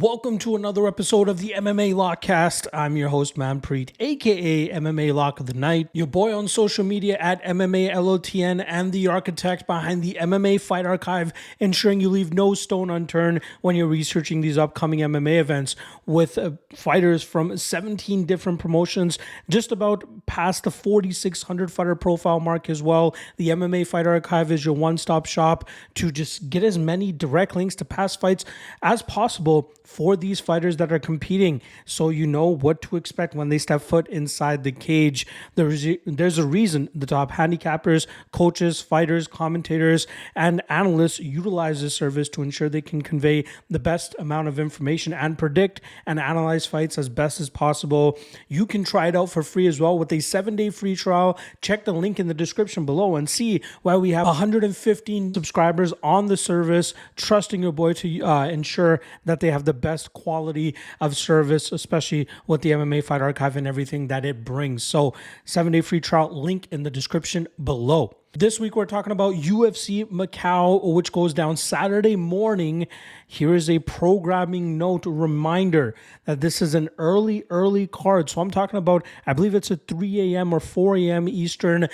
Welcome to another episode of the MMA Lockcast. I'm your host, Manpreet, aka MMA Lock of the Night, your boy on social media at MMALOTN, and the architect behind the MMA Fight Archive, ensuring you leave no stone unturned when you're researching these upcoming MMA events with fighters from 17 different promotions, just about past the 4,600 fighter profile mark as well. The MMA Fight Archive is your one-stop shop to just get as many direct links to past fights as possible for these fighters that are competing, so you know what to expect when they step foot inside the cage. There's a reason the top handicappers, coaches, fighters, commentators, and analysts utilize this service to ensure they can convey the best amount of information and predict and analyze fights as best as possible. You can try it out for free as well with a 7-day free trial. Check the link in the description below and see why we have 115 subscribers on the service, trusting your boy to ensure that they have the best quality of service, especially with the MMA Fight Archive and everything that it brings. So 7-day free trial, link in the description below. This week, we're talking about UFC Macau, which goes down Saturday morning. Here is a programming note reminder that this is an early card. So I'm talking about, I believe it's a 3 a.m. or 4 a.m. Eastern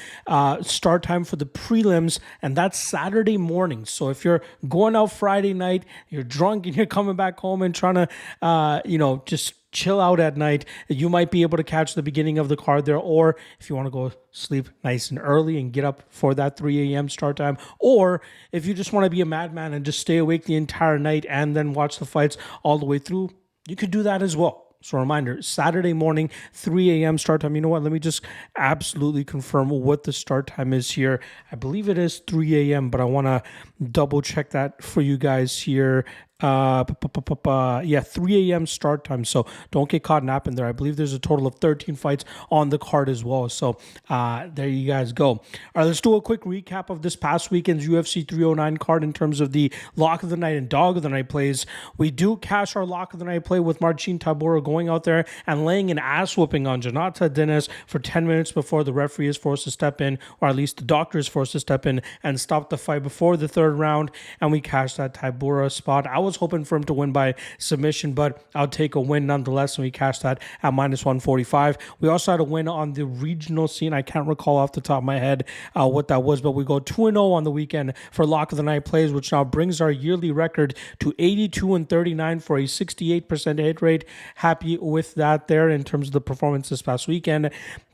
start time for the prelims, and that's Saturday morning. So if you're going out Friday night, you're drunk and you're coming back home and trying to, just chill out at night, you might be able to catch the beginning of the card there. Or if you want to go sleep nice and early and get up for that 3 a.m. start time, or if you just want to be a madman and just stay awake the entire night and then watch the fights all the way through, you could do that as well. So reminder, Saturday morning, 3 a.m. start time. You know what? Let me just absolutely confirm what the start time is here. I believe it is 3 a.m., but I want to double check that for you guys here. 3 a.m. start time, so don't get caught napping there. I believe there's a total of 13 fights on the card as well, so there you guys go. All right, let's do a quick recap of this past weekend's UFC 309 card in terms of the lock of the night and dog of the night plays. We do cash our lock of the night play with Marcin Tybura going out there and laying an ass whooping on Jonata Dennis for 10 minutes before the referee is forced to step in, or at least the doctor is forced to step in and stop the fight before the third round, and we cashed that Tybura spot. I was hoping for him to win by submission, but I'll take a win nonetheless, and we cashed that at minus 145. We also had a win on the regional scene. I can't recall off the top of my head what that was, but we go 2-0 on the weekend for lock of the night plays, which now brings our yearly record to 82-39 for a 68% hit rate. Happy with that there in terms of the performance this past weekend.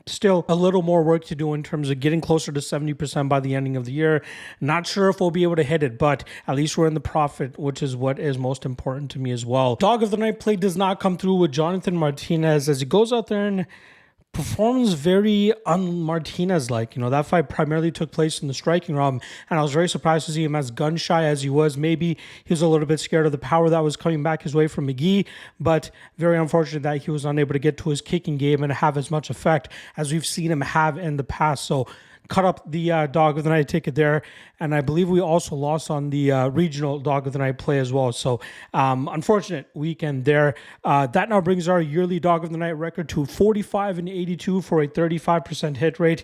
Still a little more work to do in terms of getting closer to 70% by the ending of the year. Not sure if we'll be able to hit it, but at least we're in the profit, which is what is most important to me as well. Dog of the night play does not come through with Jonathan Martinez as he goes out there and performs very un-Martinez-like. That fight primarily took place in the striking realm, and I was very surprised to see him as gun-shy as he was. Maybe he was a little bit scared of the power that was coming back his way from McGee, but very unfortunate that he was unable to get to his kicking game and have as much effect as we've seen him have in the past. So cut up the dog of the night ticket there, and I believe we also lost on the regional dog of the night play as well. So unfortunate weekend there. That now brings our yearly dog of the night record to 45-82 for a 35% hit rate.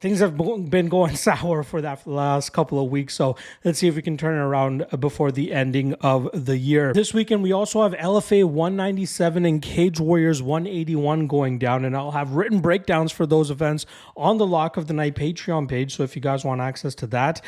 Things have been going sour for that for the last couple of weeks, so let's see if we can turn it around before the ending of the year. This weekend, we also have LFA 197 and Cage Warriors 181 going down, and I'll have written breakdowns for those events on the Lock of the Night Patreon page, so if you guys want access to that,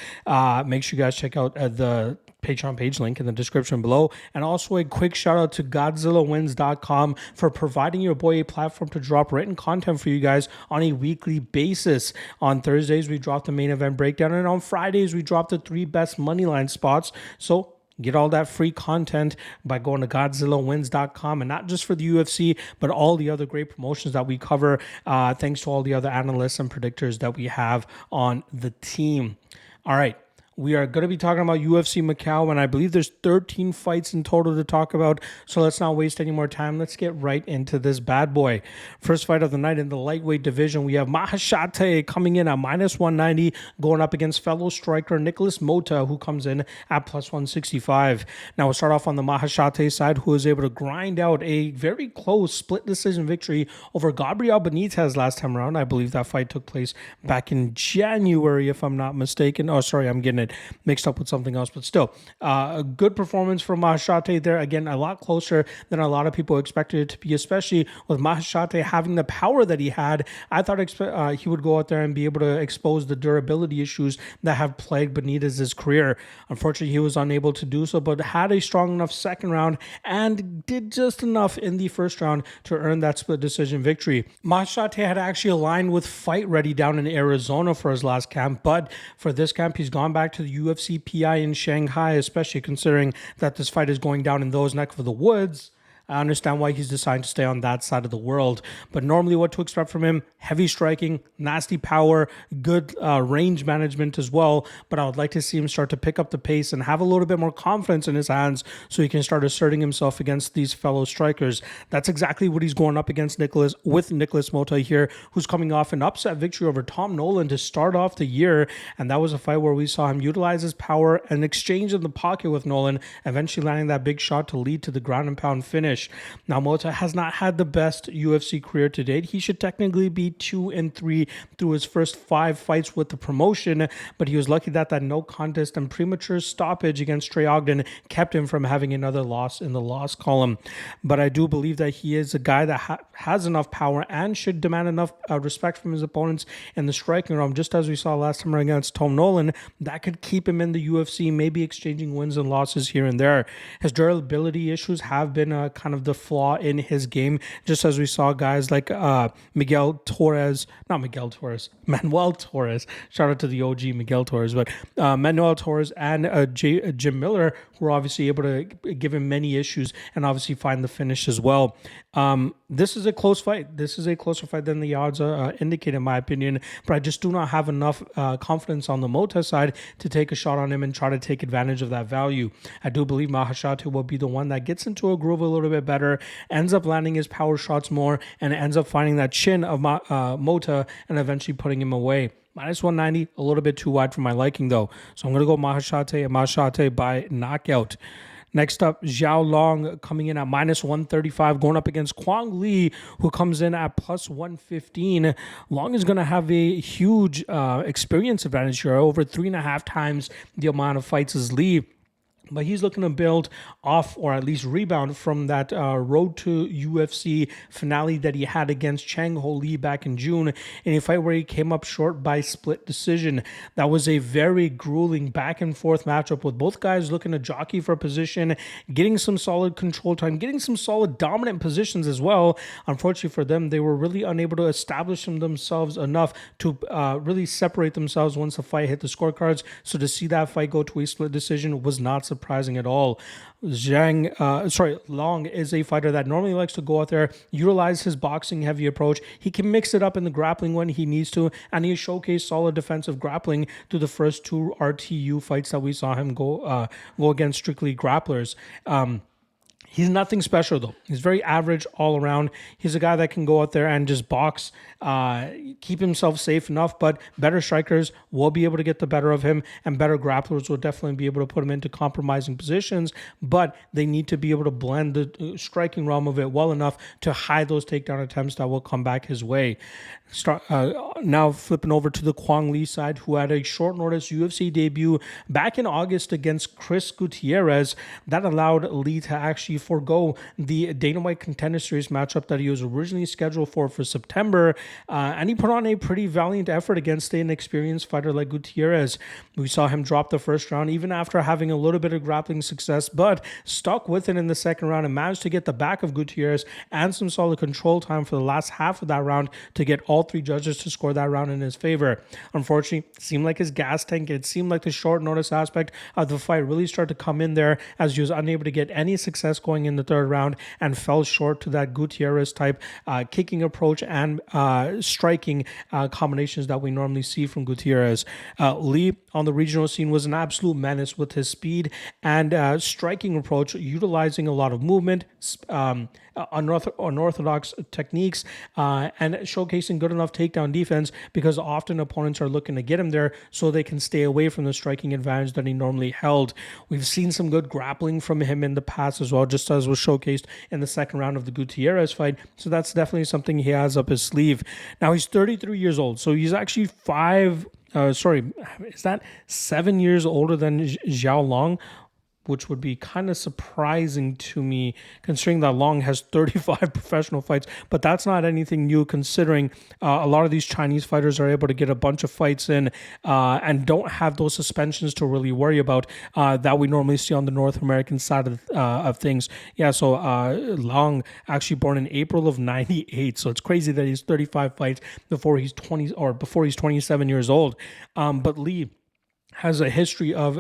make sure you guys check out the Patreon page link in the description below. And also a quick shout out to GodzillaWins.com for providing your boy a platform to drop written content for you guys on a weekly basis. On Thursdays, we drop the main event breakdown, and on Fridays, we drop the 3 best moneyline spots. So get all that free content by going to GodzillaWins.com, and not just for the UFC, but all the other great promotions that we cover, thanks to all the other analysts and predictors that we have on the team. All right. We are going to be talking about UFC Macau, and I believe there's 13 fights in total to talk about, so let's not waste any more time. Let's get right into this bad boy. First fight of the night in the lightweight division, we have Maheshate coming in at minus 190, going up against fellow striker Nicholas Motta, who comes in at plus 165. Now we'll start off on the Maheshate side, who was able to grind out a very close split decision victory over Gabriel Benitez last time around. I believe that fight took place back in January, if I'm not mistaken. Oh, sorry, I'm getting it bit mixed up with something else. But still, a good performance from Maheshate there. Again, a lot closer than a lot of people expected it to be, especially with Maheshate having the power that he had. I thought he would go out there and be able to expose the durability issues that have plagued Benitez's career. Unfortunately, he was unable to do so, but had a strong enough second round and did just enough in the first round to earn that split decision victory. Maheshate had actually aligned with Fight Ready down in Arizona for his last camp, but for this camp, he's gone back to the UFC PI in Shanghai, especially considering that this fight is going down in those neck of the woods. I understand why he's decided to stay on that side of the world. But normally what to expect from him, heavy striking, nasty power, good range management as well. But I would like to see him start to pick up the pace and have a little bit more confidence in his hands so he can start asserting himself against these fellow strikers. That's exactly what he's going up against Nicholas Motta here, who's coming off an upset victory over Tom Nolan to start off the year. And that was a fight where we saw him utilize his power and exchange in the pocket with Nolan, eventually landing that big shot to lead to the ground and pound finish. Now, Motta has not had the best UFC career to date. He should technically be 2-3 through his first 5 fights with the promotion, but he was lucky that no contest and premature stoppage against Trey Ogden kept him from having another loss in the loss column. But I do believe that he is a guy that has enough power and should demand enough respect from his opponents in the striking realm, just as we saw last time against Tom Nolan. That could keep him in the UFC, maybe exchanging wins and losses here and there. His durability issues have been kind of the flaw in his game, just as we saw guys like Manuel Torres. Shout out to the OG Miguel Torres, but Manuel Torres and Jim Miller were obviously able to give him many issues and obviously find the finish as well. This is a close fight. This is a closer fight than the odds indicate, in my opinion, but I just do not have enough confidence on the Motta side to take a shot on him and try to take advantage of that value. I do believe Maheshate will be the one that gets into a groove a little bit better, ends up landing his power shots more, and ends up finding that chin of Motta and eventually putting him away. Minus 190, a little bit too wide for my liking though. So I'm going to go Maheshate by knockout. Next up, Zhao Long coming in at minus 135, going up against Kwang Lee, who comes in at plus 115. Long is going to have a huge experience advantage here, over 3.5 times the amount of fights as Lee. But he's looking to build off, or at least rebound from that road to UFC finale that he had against Chang Ho Lee back in June in a fight where he came up short by split decision. That was a very grueling back and forth matchup with both guys looking to jockey for position, getting some solid control time, getting some solid dominant positions as well. Unfortunately for them, they were really unable to establish themselves long to really separate themselves once the fight hit the scorecards. So to see that fight go to a split decision was not surprising at all. Long is a fighter that normally likes to go out there, utilize his boxing heavy approach. He can mix it up in the grappling when he needs to, and he showcased solid defensive grappling through the first 2 RTU fights that we saw him go against strictly grapplers. He's nothing special, though. He's very average all around. He's a guy that can go out there and just box, keep himself safe enough, but better strikers will be able to get the better of him, and better grapplers will definitely be able to put him into compromising positions, but they need to be able to blend the striking realm of it well enough to hide those takedown attempts that will come back his way. Now flipping over to the Kwang Lee side, who had a short notice UFC debut back in August against Chris Gutierrez. That allowed Lee to actually forego the Dana White Contender Series matchup that he was originally scheduled for September, and he put on a pretty valiant effort against an experienced fighter like Gutierrez. We saw him drop the first round even after having a little bit of grappling success, but stuck with it in the second round and managed to get the back of Gutierrez and some solid control time for the last half of that round to get all 3 judges to score that round in his favor. Unfortunately, it seemed like his gas tank, it seemed like the short notice aspect of the fight really started to come in there, as he was unable to get any success going in the third round and fell short to that Gutierrez type kicking approach and striking combinations that we normally see from Gutierrez. Lee on the regional scene was an absolute menace with his speed and striking approach, utilizing a lot of movement, unorthodox techniques, and showcasing good enough takedown defense, because often opponents are looking to get him there so they can stay away from the striking advantage that he normally held. We've seen some good grappling from him in the past as well, just as was showcased in the second round of the Gutierrez fight, so that's definitely something he has up his sleeve. Now he's 33 years old, so he's actually 5 is that 7 years older than Xiaolong? Which would be kind of surprising to me, considering that Long has 35 professional fights. But that's not anything new, considering a lot of these Chinese fighters are able to get a bunch of fights in and don't have those suspensions to really worry about that we normally see on the North American side of things. Yeah, so Long actually born in April of '98, so it's crazy that he's 35 fights before he's 27 years old. But Lee has a history of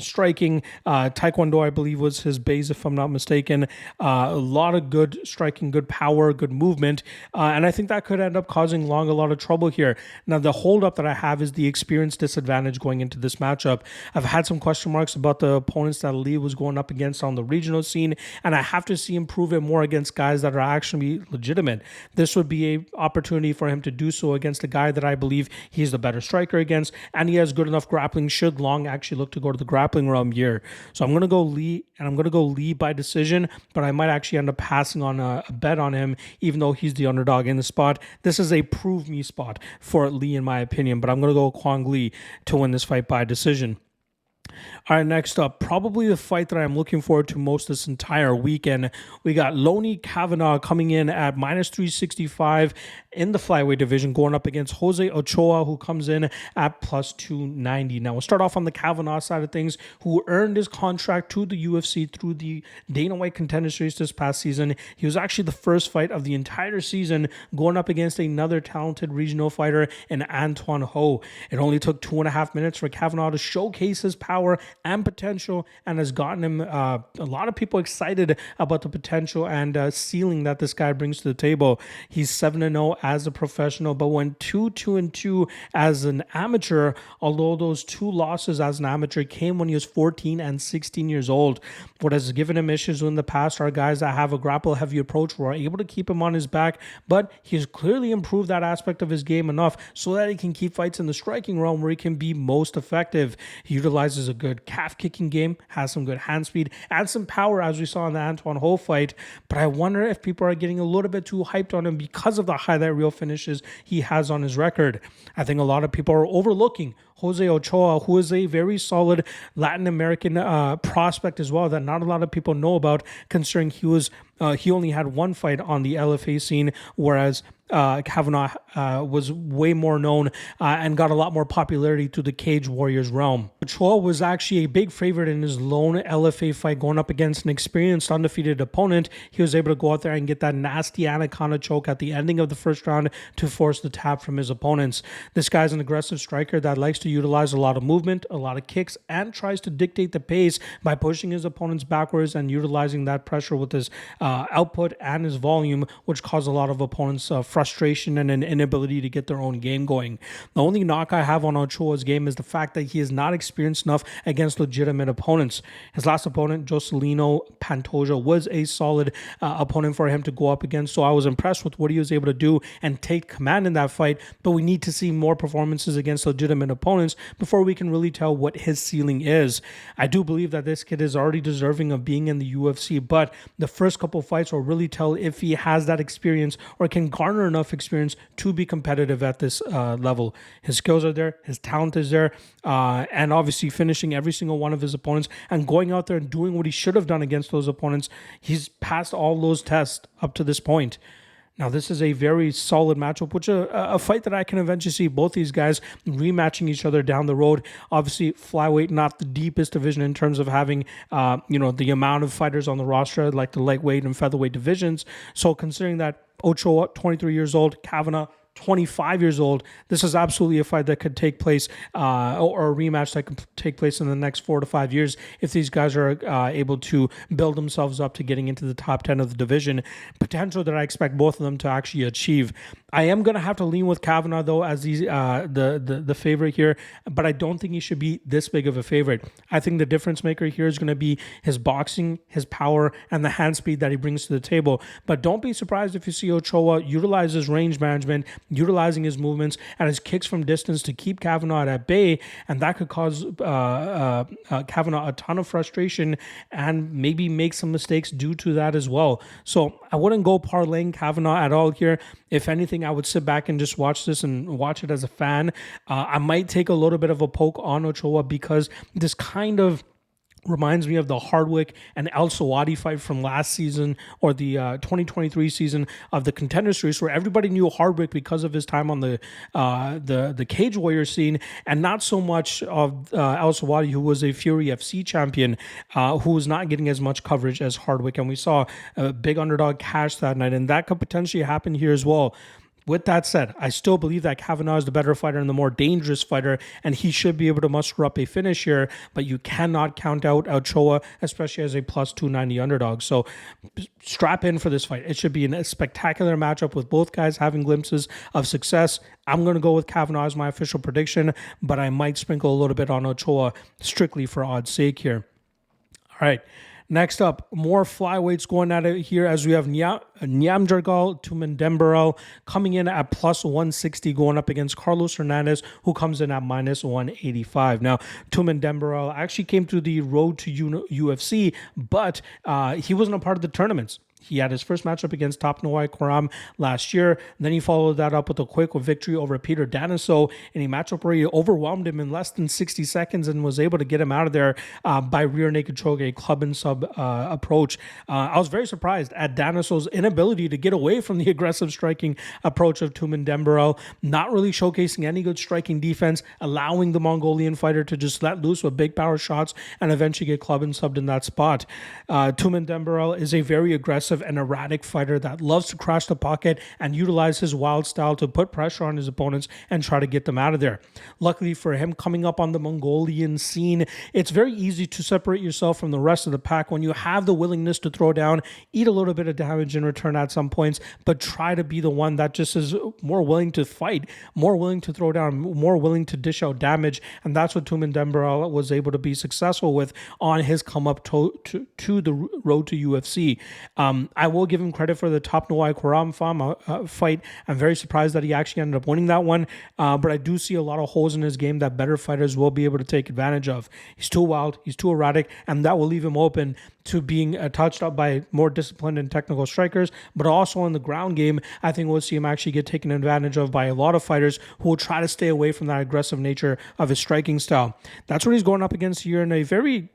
striking. Taekwondo, I believe, was his base, if I'm not mistaken. A lot of good striking, good power, good movement. And I think that could end up causing Long a lot of trouble here. Now, the holdup that I have is the experience disadvantage going into this matchup. I've had some question marks about the opponents that Lee was going up against on the regional scene, and I have to see him prove it more against guys that are actually legitimate. This would be an opportunity for him to do so against a guy that I believe he's the better striker against, and he has good enough grappling should Long actually look to go to the grappling realm here. So I'm going to go Lee, and I'm going to go Lee by decision, but I might actually end up passing on a bet on him, even though he's the underdog in the spot. This is a prove me spot for Lee, in my opinion, but I'm going to go Kwang Lee to win this fight by decision. All right, next up, probably the fight that I'm looking forward to most this entire weekend. We got Lonnie Kavanagh coming in at minus 365 in the flyweight division, going up against Jose Ochoa, who comes in at plus 290. Now, we'll start off on the Kavanagh side of things, who earned his contract to the UFC through the Dana White Contender Series this past season. He was actually the first fight of the entire season, going up against another talented regional fighter in Antoine Ho. It only took 2.5 minutes for Kavanagh to showcase his power and potential, and has gotten him a lot of people excited about the potential and ceiling that this guy brings to the table. He's 7-0 as a professional, but went 2-2 as an amateur, although those 2 losses as an amateur came when he was 14 and 16 years old. What has given him issues in the past are guys that have a grapple-heavy approach who are able to keep him on his back, but he's clearly improved that aspect of his game enough so that he can keep fights in the striking realm where he can be most effective. He utilizes a good calf kicking game, has some good hand speed, and some power, as we saw in the Antoine Ho fight. But I wonder if people are getting a little bit too hyped on him because of the highlight reel finishes he has on his record. I think a lot of people are overlooking Jose Ochoa, who is a very solid Latin American prospect as well that not a lot of people know about, considering he only had 1 fight on the LFA scene, whereas Kavanagh was way more known and got a lot more popularity to the Cage Warriors realm. Ochoa was actually a big favorite in his lone LFA fight, going up against an experienced undefeated opponent. He was able to go out there and get that nasty anaconda choke at the ending of the first round to force the tap from his opponents. This guy's an aggressive striker that likes to utilize a lot of movement, a lot of kicks, and tries to dictate the pace by pushing his opponents backwards and utilizing that pressure with his output and his volume, which caused a lot of opponents frustration and an inability to get their own game going. The only knock I have on Ochoa's game is the fact that he is not experienced enough against legitimate opponents. His last opponent, Jocelino Pantoja, was a solid opponent for him to go up against, so I was impressed with what he was able to do and take command in that fight, but we need to see more performances against legitimate opponents before we can really tell what his ceiling is. I do believe that this kid is already deserving of being in the UFC, but the first couple fights will really tell if he has that experience or can garner enough experience to be competitive at this level. His skills are there, his talent is there, and obviously finishing every single one of his opponents and going out there and doing what he should have done against those opponents. He's passed all those tests up to this point. Now, this is a very solid matchup, which a fight that I can eventually see both these guys rematching each other down the road. Obviously, flyweight, not the deepest division in terms of having, the amount of fighters on the roster, like the lightweight and featherweight divisions. So considering that Ochoa, 23 years old, Kavanagh, 25 years old, this is absolutely a fight that could take place or a rematch that could take place in the next 4 to 5 years if these guys are able to build themselves up to getting into the top 10 of the division. Potential that I expect both of them to actually achieve. I am going to have to lean with Kavanagh, though, as the favorite here, but I don't think he should be this big of a favorite. I think the difference maker here is going to be his boxing, his power, and the hand speed that he brings to the table. But don't be surprised if you see Ochoa utilize his range management utilizing his movements and his kicks from distance to keep Kavanagh at bay, and that could cause Kavanagh a ton of frustration and maybe make some mistakes due to that as well. So I wouldn't go parlaying Kavanagh at all here. If anything, I would sit back and just watch this and watch it as a fan. I might take a little bit of a poke on Ochoa because this kind of reminds me of the Hardwick and El Sawadi fight from last season, or the 2023 season of the Contender series, where everybody knew Hardwick because of his time on the Cage Warrior scene, and not so much of El Sawadi, who was a Fury FC champion, who was not getting as much coverage as Hardwick. And we saw a big underdog cash that night, and that could potentially happen here as well. With that said, I still believe that Kavanagh is the better fighter and the more dangerous fighter, and he should be able to muster up a finish here, but you cannot count out Ochoa, especially as a plus 290 underdog. So strap in for this fight. It should be a spectacular matchup with both guys having glimpses of success. I'm going to go with Kavanagh as my official prediction, but I might sprinkle a little bit on Ochoa strictly for odds sake here. All right. Next up, more flyweights going at it here as we have Tumendemberel coming in at plus 160 going up against Carlos Hernandez, who comes in at minus 185. Now, Tumendemberel actually came through the road to UFC, but he wasn't a part of the tournaments. He had his first matchup against Top Nawai Kwaram last year. Then he followed that up with a quick victory over Peter Daniso in a matchup where he overwhelmed him in less than 60 seconds and was able to get him out of there by rear naked choke, a club and sub approach. I was very surprised at Daniso's inability to get away from the aggressive striking approach of Tumendemberel, not really showcasing any good striking defense, allowing the Mongolian fighter to just let loose with big power shots and eventually get club and subbed in that spot. Tumendemberel is a very aggressive and erratic fighter that loves to crash the pocket and utilize his wild style to put pressure on his opponents and try to get them out of there. Luckily for him, coming up on the Mongolian scene, it's very easy to separate yourself from the rest of the pack when you have the willingness to throw down, eat a little bit of damage in return at some points, but try to be the one that just is more willing to fight, more willing to throw down, more willing to dish out damage, and that's what Tumendemberel was able to be successful with on his come up to the road to UFC. I will give him credit for the Top Nawai Kwaram fight. I'm very surprised that he actually ended up winning that one, but I do see a lot of holes in his game that better fighters will be able to take advantage of. He's too wild, he's too erratic, and that will leave him open to being touched up by more disciplined and technical strikers, but also in the ground game, I think we'll see him actually get taken advantage of by a lot of fighters who will try to stay away from that aggressive nature of his striking style. That's what he's going up against here in a very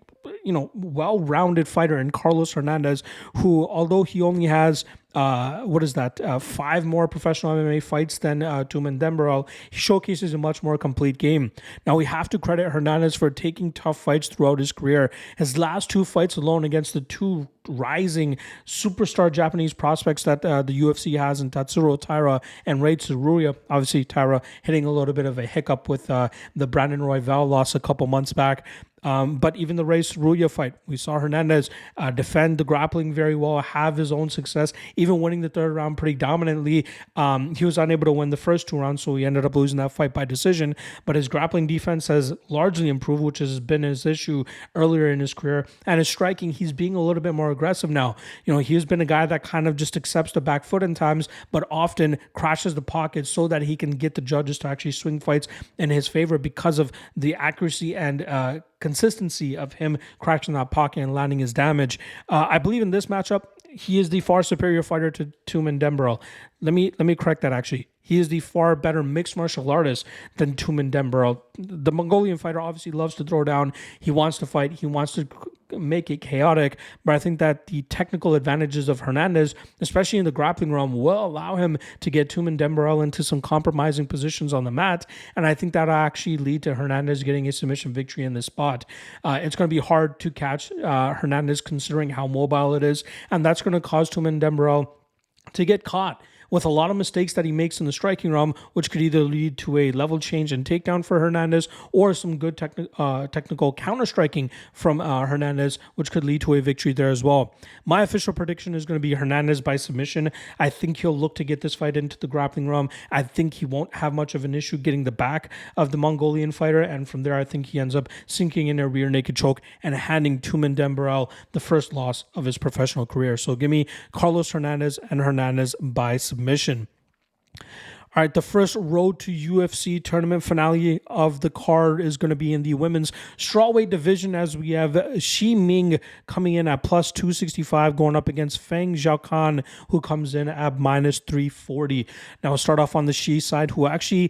well-rounded fighter in Carlos Hernandez, who, although he only has 5 more professional MMA fights than Tumendemberel, he showcases a much more complete game. Now, we have to credit Hernandez for taking tough fights throughout his career. His last 2 fights alone against the 2 rising superstar Japanese prospects that the UFC has in Tatsuro Taira and Rei Tsuruya. Obviously, Taira hitting a little bit of a hiccup with the Brandon Royval loss a couple months back. But even the Rei Tsuruya fight, we saw Hernandez defend the grappling very well, have his own success, even winning the 3rd round pretty dominantly. He was unable to win the first 2 rounds, so he ended up losing that fight by decision. But his grappling defense has largely improved, which has been his issue earlier in his career. And his striking, he's being a little bit more aggressive now. He's been a guy that kind of just accepts the back foot in times, but often crashes the pocket so that he can get the judges to actually swing fights in his favor because of the accuracy and consistency of him crashing that pocket and landing his damage. I believe in this matchup, he is the far superior fighter to Tumendemberel. Let me correct that actually. He is the far better mixed martial artist than Tumendemberel. The Mongolian fighter obviously loves to throw down. He wants to fight. He wants to make it chaotic. But I think that the technical advantages of Hernandez, especially in the grappling realm, will allow him to get Tumendemberel into some compromising positions on the mat. And I think that'll actually lead to Hernandez getting a submission victory in this spot. It's going to be hard to catch Hernandez considering how mobile it is. And that's going to cause Tumendemberel to get caught with a lot of mistakes that he makes in the striking realm, which could either lead to a level change and takedown for Hernandez or some good technical counter-striking from Hernandez, which could lead to a victory there as well. My official prediction is going to be Hernandez by submission. I think he'll look to get this fight into the grappling realm. I think he won't have much of an issue getting the back of the Mongolian fighter, and from there I think he ends up sinking in a rear naked choke and handing Tumendemberel the first loss of his professional career. So give me Carlos Hernandez and Hernandez by submission. All right, the first road to UFC tournament finale of the card is going to be in the women's strawweight division, as we have Ming coming in at plus 265, going up against Feng Xiaocan, who comes in at minus 340. Now, we'll start off on the Xi side, who actually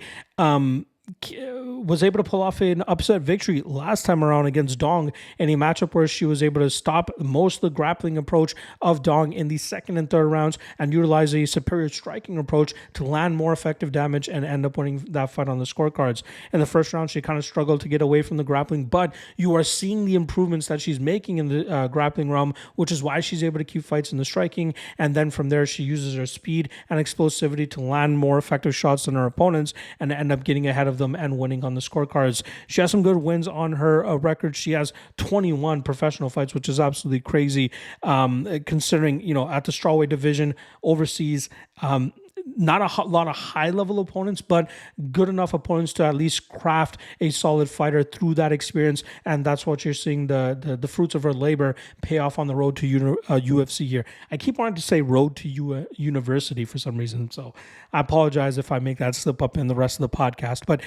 was able to pull off an upset victory last time around against Dong in a matchup where she was able to stop most of the grappling approach of Dong in the second and third rounds and utilize a superior striking approach to land more effective damage and end up winning that fight on the scorecards. In the first round, she kind of struggled to get away from the grappling, but you are seeing the improvements that she's making in the grappling realm, which is why she's able to keep fights in the striking, and then from there she uses her speed and explosivity to land more effective shots than her opponents and end up getting ahead of them and winning on the scorecards. She has some good wins on her record. She has 21 professional fights, which is absolutely crazy, considering, at the strawweight division overseas, not a lot of high-level opponents, but good enough opponents to at least craft a solid fighter through that experience, and that's what you're seeing the fruits of her labor pay off on the road to UFC here. I keep wanting to say road to university for some reason, so I apologize if I make that slip up in the rest of the podcast, but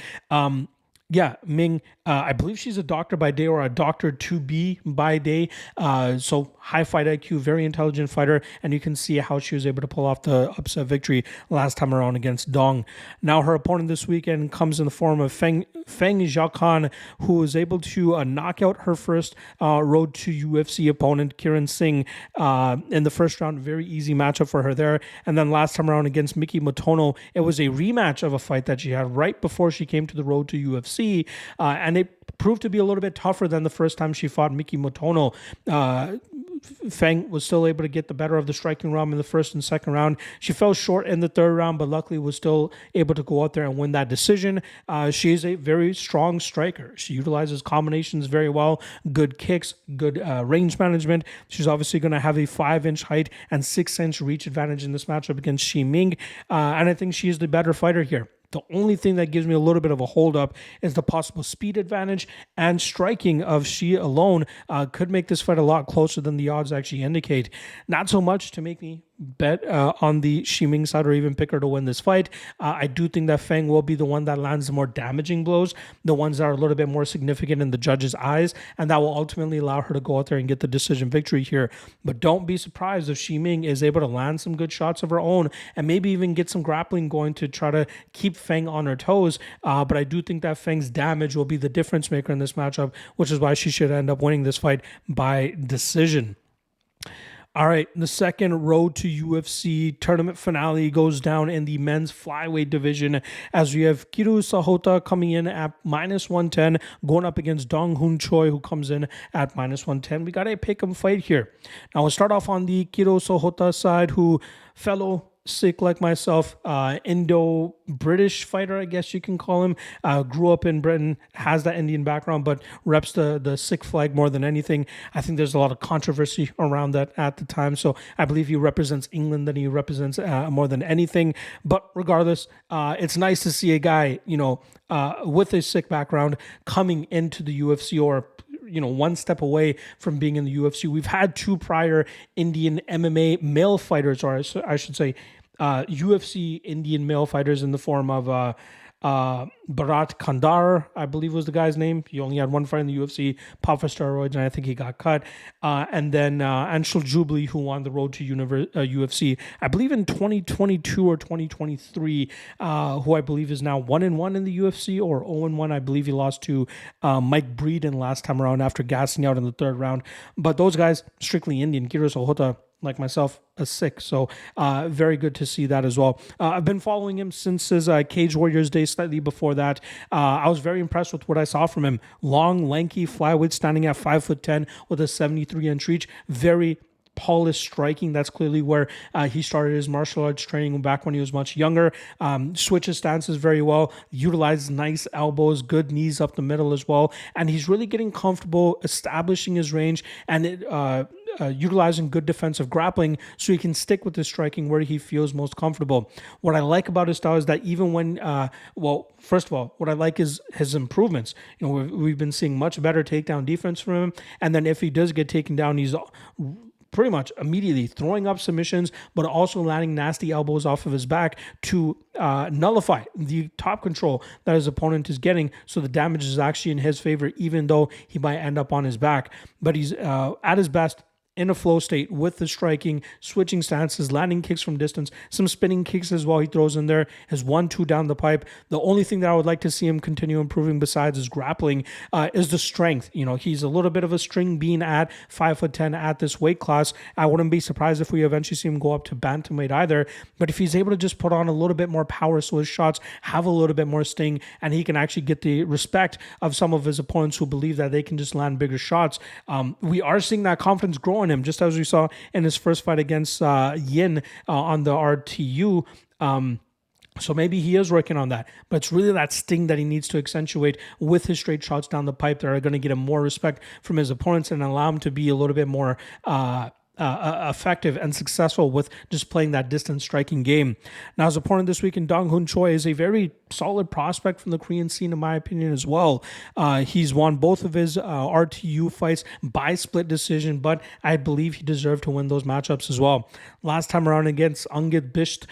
yeah, Ming, I believe she's a doctor by day or a doctor to be by day. So high fight IQ, very intelligent fighter, and you can see how she was able to pull off the upset victory last time around against Dong. Now her opponent this weekend comes in the form of Feng Xiaocan, who was able to knock out her first road to UFC opponent, Kiran Singh, in the first round. Very easy matchup for her there. And then last time around against Miki Motono, it was a rematch of a fight that she had right before she came to the road to UFC. And it proved to be a little bit tougher than the first time she fought Miki Motono. Feng was still able to get the better of the striking realm in the first and second round. She fell short in the third round, but luckily was still able to go out there and win that decision. She is a very strong striker. She utilizes combinations very well, good kicks, good range management. She's obviously going to have a 5-inch height and 6-inch reach advantage in this matchup against Xi Ming, and I think she is the better fighter here. The only thing that gives me a little bit of a hold up is the possible speed advantage, and striking of Xi alone could make this fight a lot closer than the odds actually indicate. Not so much to make me bet on the Xi Ming side or even pick her to win this fight. I do think that Feng will be the one that lands the more damaging blows, the ones that are a little bit more significant in the judges' eyes, and that will ultimately allow her to go out there and get the decision victory here. But don't be surprised if Xi Ming is able to land some good shots of her own and maybe even get some grappling going to try to keep Feng on her toes. But I do think that Feng's damage will be the difference maker in this matchup, which is why she should end up winning this fight by decision. All right, the second road to UFC tournament finale goes down in the men's flyweight division, as we have Sahota coming in at minus 110, going up against Choi, who comes in at minus 110. We got a pick'em fight here. Now, we'll start off on the Sahota side, who fellow Sikh like myself, Indo-British fighter, I guess you can call him. Grew up in Britain, has that Indian background, but reps the Sikh flag more than anything. I think there's a lot of controversy around that at the time. So I believe he represents England than he represents more than anything. But regardless, it's nice to see a guy, with a Sikh background coming into the UFC, or one step away from being in the UFC. We've had two prior Indian MMA male fighters, or I should say UFC Indian male fighters, in the form of Bharat Kandar, I believe was the guy's name. He only had one fight in the UFC, popped for steroids, and I think he got cut. And then Anshul Jubli, who won the road to UFC, I believe in 2022 or 2023, who I believe is now 1-1 in the UFC, or 0-1. I believe he lost to Mike Breeden last time around after gassing out in the third round. But those guys, strictly Indian. Sahota, like myself, a Sikh. So very good to see that as well. I've been following him since his Cage Warriors days, slightly before that. I was very impressed with what I saw from him. Long, lanky flyweight, standing at 5'10" with a 73-inch reach. Very polished striking. That's clearly where he started his martial arts training back when he was much younger. Switches stances very well, utilizes nice elbows, good knees up the middle as well, and he's really getting comfortable establishing his range and utilizing good defensive grappling so he can stick with his striking where he feels most comfortable. What I like about his style is that even when, first of all, what I like is his improvements. We've been seeing much better takedown defense from him, and then if he does get taken down, he's pretty much immediately throwing up submissions, but also landing nasty elbows off of his back to nullify the top control that his opponent is getting. So the damage is actually in his favor, even though he might end up on his back. But he's at his best in a flow state with the striking, switching stances, landing kicks from distance, some spinning kicks as well he throws in there, his 1-2 down the pipe. The only thing that I would like to see him continue improving besides his grappling is the strength. You know, he's a little bit of a string being at 5'10" at this weight class. I wouldn't be surprised if we eventually see him go up to bantamweight either, but if he's able to just put on a little bit more power so his shots have a little bit more sting and he can actually get the respect of some of his opponents who believe that they can just land bigger shots, we are seeing that confidence grow in him, just as we saw in his first fight against Yin on the RTU. So maybe he is working on that, but it's really that sting that he needs to accentuate with his straight shots down the pipe that are going to get him more respect from his opponents and allow him to be a little bit more effective and successful with just playing that distance striking game. Now, his opponent this week in Dong-Hoon Choi is a very solid prospect from the Korean scene, in my opinion, as well. He's won both of his RTU fights by split decision, but I believe he deserved to win those matchups as well. Last time around against Ungit Bisht,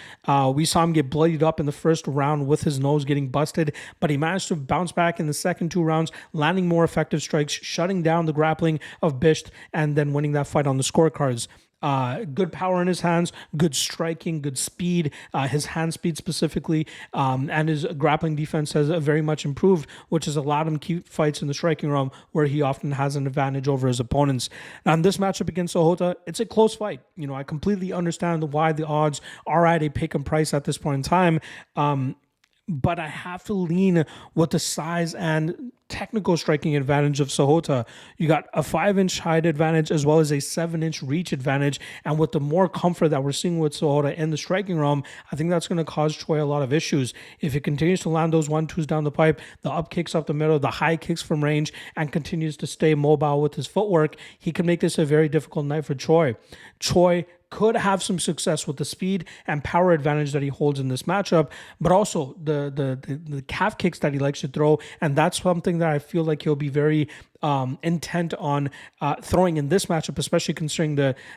we saw him get bloodied up in the first round with his nose getting busted, but he managed to bounce back in the second 2 rounds, landing more effective strikes, shutting down the grappling of Bisht, and then winning that fight on the scorecards. Good power in his hands, good striking, good speed, his hand speed specifically, and his grappling defense has very much improved, which has allowed him to keep fights in the striking realm where he often has an advantage over his opponents. Now, in this matchup against Sahota, it's a close fight. You know, I completely understand why the odds are at a pick-em price at this point in time, but I have to lean with the size and technical striking advantage of Sahota. You got a 5-inch height advantage as well as a 7-inch reach advantage, and with the more comfort that we're seeing with Sahota in the striking realm, I think that's going to cause Choi a lot of issues. If he continues to land those 1-2s down the pipe, the up kicks up the middle, the high kicks from range, and continues to stay mobile with his footwork, he can make this a very difficult night for Choi. Choi could have some success with the speed and power advantage that he holds in this matchup, but also the calf kicks that he likes to throw, and that's something that I feel like he'll be very intent on throwing in this matchup, especially considering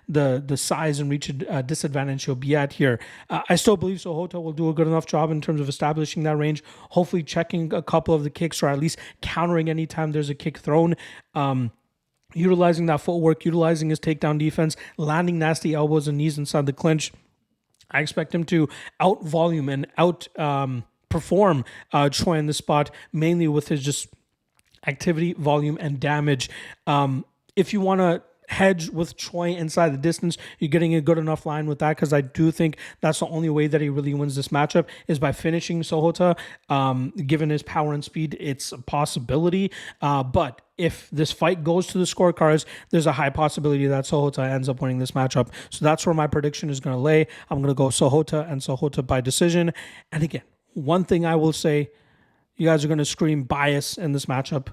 the size and reach disadvantage he'll be at here. I still believe Sahota will do a good enough job in terms of establishing that range, hopefully checking a couple of the kicks or at least countering anytime there's a kick thrown. Utilizing that footwork, utilizing his takedown defense, landing nasty elbows and knees inside the clinch. I expect him to out volume and out perform Choi in this spot, mainly with his just activity, volume, and damage. If you want to hedge with Choi inside the distance, you're getting a good enough line with that, because I do think that's the only way that he really wins this matchup is by finishing Sahota. Given his power and speed, it's a possibility, but if this fight goes to the scorecards, there's a high possibility that Sahota ends up winning this matchup. So that's where my prediction is going to lay. I'm going to go Sahota and Sahota by decision. And again, one thing I will say, you guys are going to scream bias in this matchup.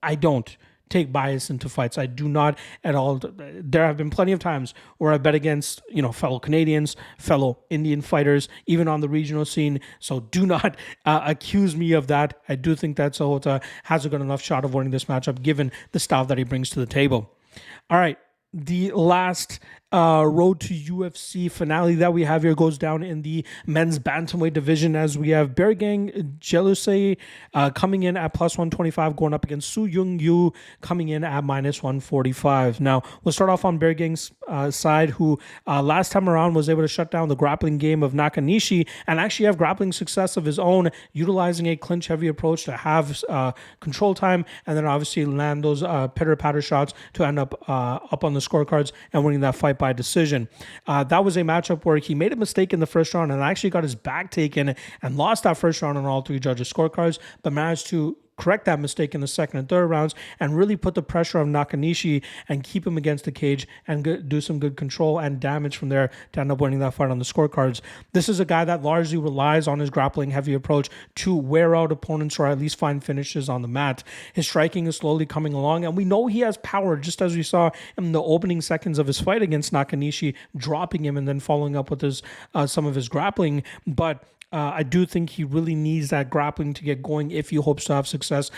I don't take bias into fights. I do not at all. There have been plenty of times where I bet against, fellow Canadians, fellow Indian fighters, even on the regional scene. So do not accuse me of that. I do think that Sahota has a good enough shot of winning this matchup given the style that he brings to the table. All right. The last road to UFC finale that we have here goes down in the men's bantamweight division, as we have Bergang Jieleyisi coming in at plus 125, going up against Su Yung Yu coming in at minus 145. Now, we'll start off on Bergang's side, who last time around was able to shut down the grappling game of Nakanishi and actually have grappling success of his own, utilizing a clinch-heavy approach to have control time and then obviously land those pitter-patter shots to end up on the scorecards and winning that fight by decision. That was a matchup where he made a mistake in the first round and actually got his back taken and lost that first round on all 3 judges' scorecards, but managed to correct that mistake in the second and third rounds and really put the pressure on Nakanishi and keep him against the cage and do some good control and damage from there to end up winning that fight on the scorecards. This is a guy that largely relies on his grappling heavy approach to wear out opponents or at least find finishes on the mat. His striking is slowly coming along, and we know he has power, just as we saw in the opening seconds of his fight against Nakanishi, dropping him and then following up with his some of his grappling. But I do think he really needs that grappling to get going if he hopes to have success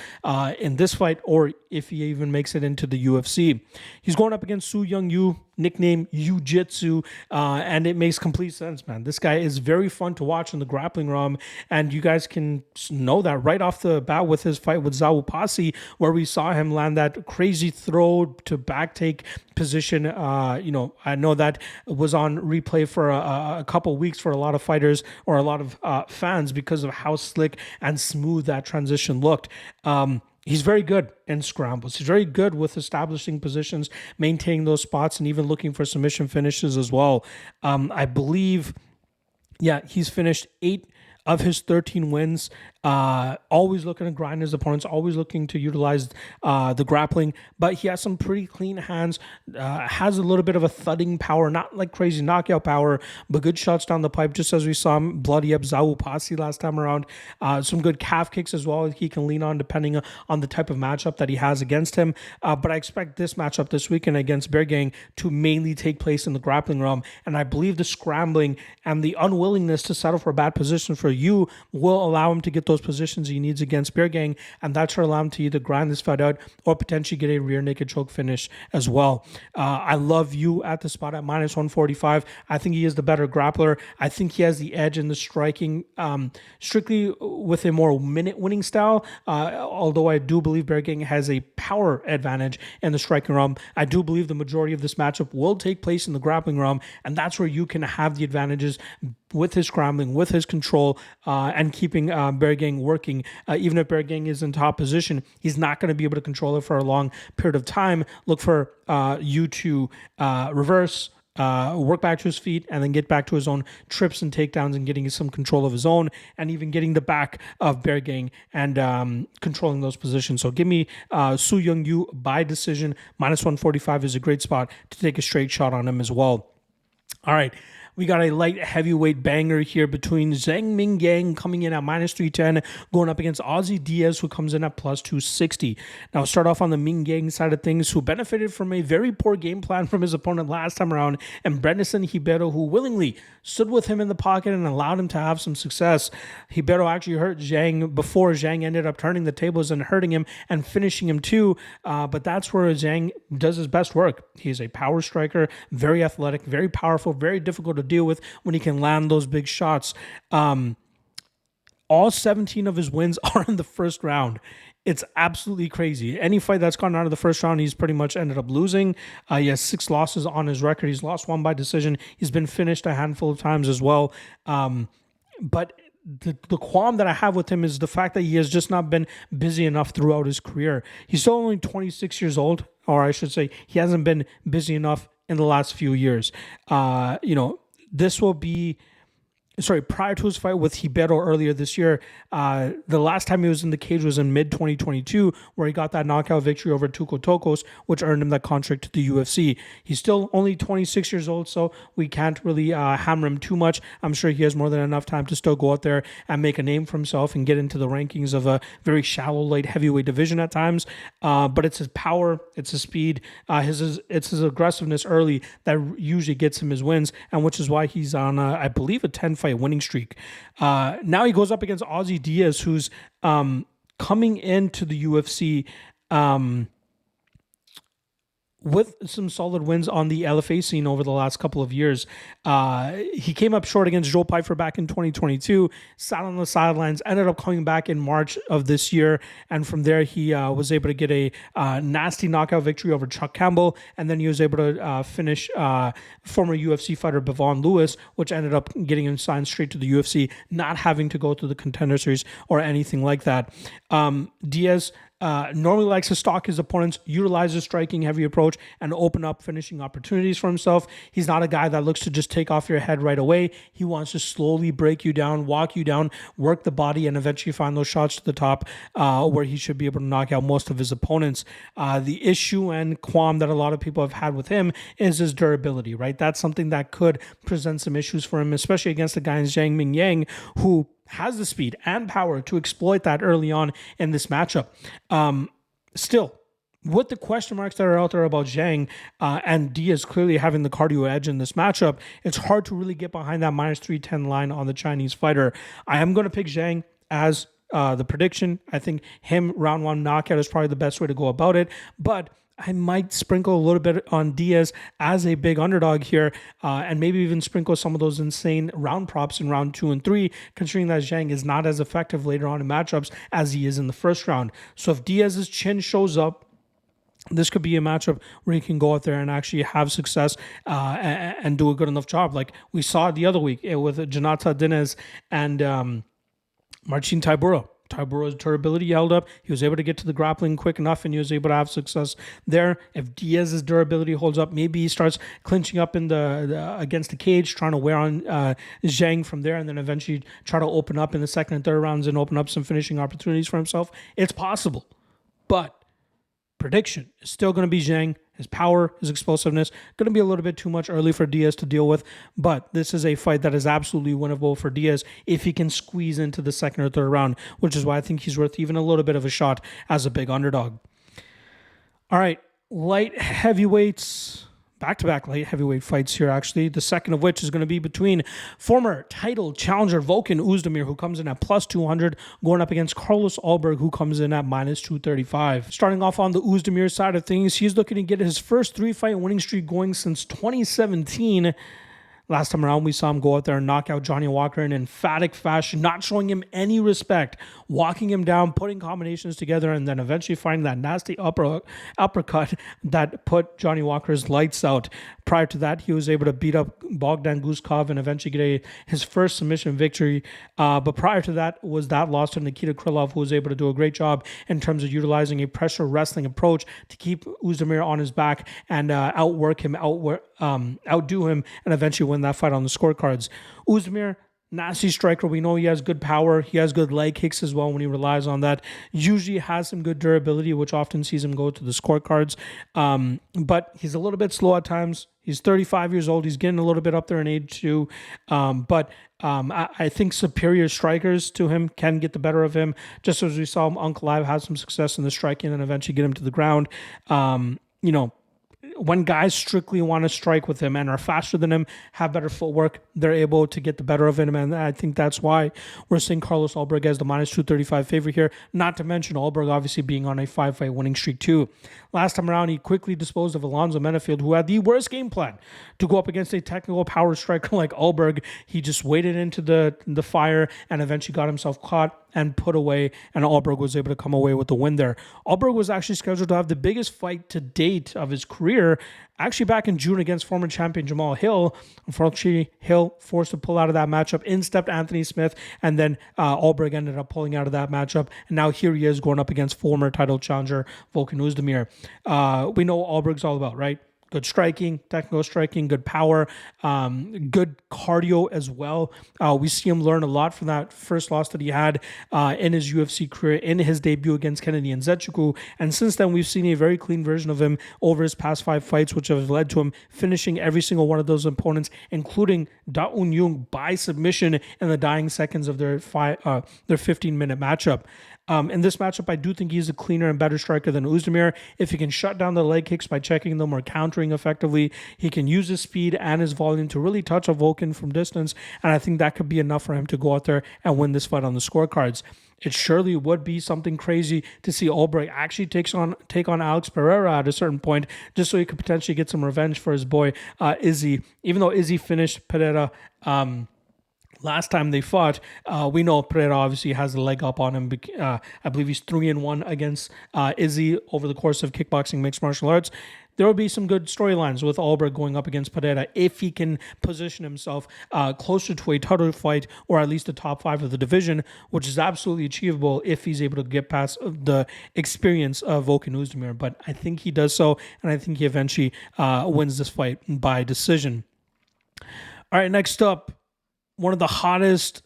in this fight or if he even makes it into the UFC. He's going up against Su Yung Yu, nickname Jiu-Jitsu, and it makes complete sense, man. This guy is very fun to watch in the grappling realm, and you guys can know that right off the bat with his fight with Zawupasi, where we saw him land that crazy throw to back take position. I know that was on replay for a couple weeks for a lot of fighters or a lot of fans because of how slick and smooth that transition looked. He's very good in scrambles. He's very good with establishing positions, maintaining those spots, and even looking for submission finishes as well. I believe, he's finished 8 of his 13 wins. Always looking to grind his opponents, always looking to utilize the grappling, but he has some pretty clean hands, has a little bit of a thudding power, not like crazy knockout power, but good shots down the pipe, just as we saw him bloody up Zawupasi last time around. Some good calf kicks as well he can lean on depending on the type of matchup that he has against him. But I expect this matchup this weekend against Beargang to mainly take place in the grappling realm, and I believe the scrambling and the unwillingness to settle for a bad position for you will allow him to get those positions he needs against Beargang, and that should allow him to either grind this fight out or potentially get a rear naked choke finish as well. I love you at the spot at -145. I think he is the better grappler. I think he has the edge in the striking, strictly with a more minute winning style. Although I do believe Beargang has a power advantage in the striking realm, I do believe the majority of this matchup will take place in the grappling realm, and that's where you can have the advantages with his scrambling, with his control, and keeping Beargang working. Even if Beargang is in top position, he's not going to be able to control it for a long period of time. Look for you to reverse, work back to his feet, and then get back to his own trips and takedowns and getting some control of his own, and even getting the back of Beargang and controlling those positions. So give me Su Young Yu by decision. -145 is a great spot to take a straight shot on him as well. All right. We got a light heavyweight banger here between Zhang Mingyang coming in at -310, going up against Aussie Diaz, who comes in at +260. Now, we'll start off on the Mingyang side of things, who benefited from a very poor game plan from his opponent last time around, and Bredesen Ribeiro, who willingly stood with him in the pocket and allowed him to have some success. Ribeiro actually hurt Zhang before Zhang ended up turning the tables and hurting him and finishing him too, but that's where Zhang does his best work. He's a power striker, very athletic, very powerful, very difficult to deal with when he can land those big shots. All 17 of his wins are in the first round. It's absolutely crazy. Any fight that's gone out of the first round, he's pretty much ended up losing. He has 6 losses on his record. He's lost 1 by decision. He's been finished a handful of times as well. But the qualm that I have with him is the fact that he has just not been busy enough throughout his career. He's still only 26 years old, or I should say he hasn't been busy enough in the last few years. This will be, prior to his fight with Ribeiro earlier this year, the last time he was in the cage was in mid-2022, where he got that knockout victory over Tuco Tokos, which earned him that contract to the UFC. He's still only 26 years old, so we can't really hammer him too much. I'm sure he has more than enough time to still go out there and make a name for himself and get into the rankings of a very shallow light heavyweight division at times. But it's his power, it's his speed, it's his aggressiveness early that usually gets him his wins, and which is why he's on, I believe, a 10-fight winning streak. Now he goes up against Aussie Diaz, who's coming into the UFC with some solid wins on the LFA scene over the last couple of years. He came up short against Joe Pyfer back in 2022, sat on the sidelines, ended up coming back in March of this year, and from there he was able to get a nasty knockout victory over Chuck Campbell, and then he was able to finish former UFC fighter Bevon Lewis, which ended up getting him signed straight to the UFC, not having to go through the Contender Series or anything like that. Diaz normally likes to stalk his opponents, utilize his striking heavy approach, and open up finishing opportunities for himself. He's not a guy that looks to just take off your head right away. He wants to slowly break you down, walk you down, work the body, and eventually find those shots to the top where he should be able to knock out most of his opponents. The issue and qualm that a lot of people have had with him is his durability, right? That's something that could present some issues for him, especially against a guy in Zhang Mingyang, who has the speed and power to exploit that early on in this matchup. Still, with the question marks that are out there about Zhang and Diaz clearly having the cardio edge in this matchup, it's hard to really get behind that -310 line on the Chinese fighter. I am going to pick Zhang as the prediction. I think him round 1 knockout is probably the best way to go about it, but I might sprinkle a little bit on Diaz as a big underdog here, and maybe even sprinkle some of those insane round props in round 2 and 3, considering that Zhang is not as effective later on in matchups as he is in the first round. So if Diaz's chin shows up, this could be a matchup where he can go out there and actually have success and do a good enough job. Like we saw the other week with Janata Dinez and Marcin Tybura. Tybura's durability held up. He was able to get to the grappling quick enough, and he was able to have success there. If Diaz's durability holds up, maybe he starts clinching up in the against the cage, trying to wear on Zhang from there, and then eventually try to open up in the second and third rounds and open up some finishing opportunities for himself. It's possible, but prediction is still going to be Zhang. His power, his explosiveness, going to be a little bit too much early for Diaz to deal with, but this is a fight that is absolutely winnable for Diaz if he can squeeze into the second or third round, which is why I think he's worth even a little bit of a shot as a big underdog. All right, light heavyweights. Back-to-back light heavyweight fights here, actually. The second of which is going to be between former title challenger Volkan Oezdemir, who comes in at plus 200, going up against Carlos Ulberg, who comes in at minus 235. Starting off on the Oezdemir side of things, he's looking to get his first 3-fight winning streak going since 2017. Last time around, we saw him go out there and knock out Johnny Walker in emphatic fashion, not showing him any respect, walking him down, putting combinations together, and then eventually finding that nasty uppercut that put Johnny Walker's lights out. Prior to that, he was able to beat up Bogdan Guskov and eventually get his first submission victory. But prior to that was that loss to Nikita Krylov, who was able to do a great job in terms of utilizing a pressure wrestling approach to keep Oezdemir on his back and outwork him, outdo him, and eventually win that fight on the scorecards. Oezdemir, nasty striker. We know he has good power. He has good leg kicks as well when he relies on that. Usually has some good durability, which often sees him go to the scorecards. But he's a little bit slow at times. He's 35 years old. He's getting a little bit up there in age too. But I think superior strikers to him can get the better of him. Just as we saw him, Uncle Live have some success in the striking and eventually get him to the ground. When guys strictly want to strike with him and are faster than him, have better footwork, they're able to get the better of him. And I think that's why we're seeing Carlos Ulberg as the minus 235 favorite here. Not to mention Ulberg obviously being on a 5-fight winning streak too. Last time around, he quickly disposed of Alonzo Menefield, who had the worst game plan to go up against a technical power striker like Ulberg. He just waded into the fire and eventually got himself caught and put away, and Ulberg was able to come away with the win there. Ulberg was actually scheduled to have the biggest fight to date of his career, actually back in June against former champion Jamal Hill. Unfortunately, Hill forced to pull out of that matchup. In stepped Anthony Smith, and then Ulberg ended up pulling out of that matchup. And now here he is going up against former title challenger Volkan Oezdemir. We know what Ulberg's all about, right? Good striking, technical striking, good power, good cardio as well. We see him learn a lot from that first loss that he had in his UFC career, in his debut against Kennedy and Nzechukwu. And since then, we've seen a very clean version of him over his past 5 fights, which have led to him finishing every single one of those opponents, including Da Un Jung by submission in the dying seconds of their 15-minute matchup. In this matchup, I do think he's a cleaner and better striker than Oezdemir. If he can shut down the leg kicks by checking them or countering effectively, he can use his speed and his volume to really touch a Volkan from distance, and I think that could be enough for him to go out there and win this fight on the scorecards. It surely would be something crazy to see Ulberg actually take on Alex Pereira at a certain point, just so he could potentially get some revenge for his boy Izzy. Even though Izzy finished Pereira last time they fought, we know Pereira obviously has a leg up on him. I believe he's 3-1 against Izzy over the course of kickboxing mixed martial arts. There will be some good storylines with Ulberg going up against Pereira if he can position himself closer to a title fight or at least the top 5 of the division, which is absolutely achievable if he's able to get past the experience of Volkan Oezdemir. But I think he does so, and I think he eventually wins this fight by decision. All right, next up, one of the hottest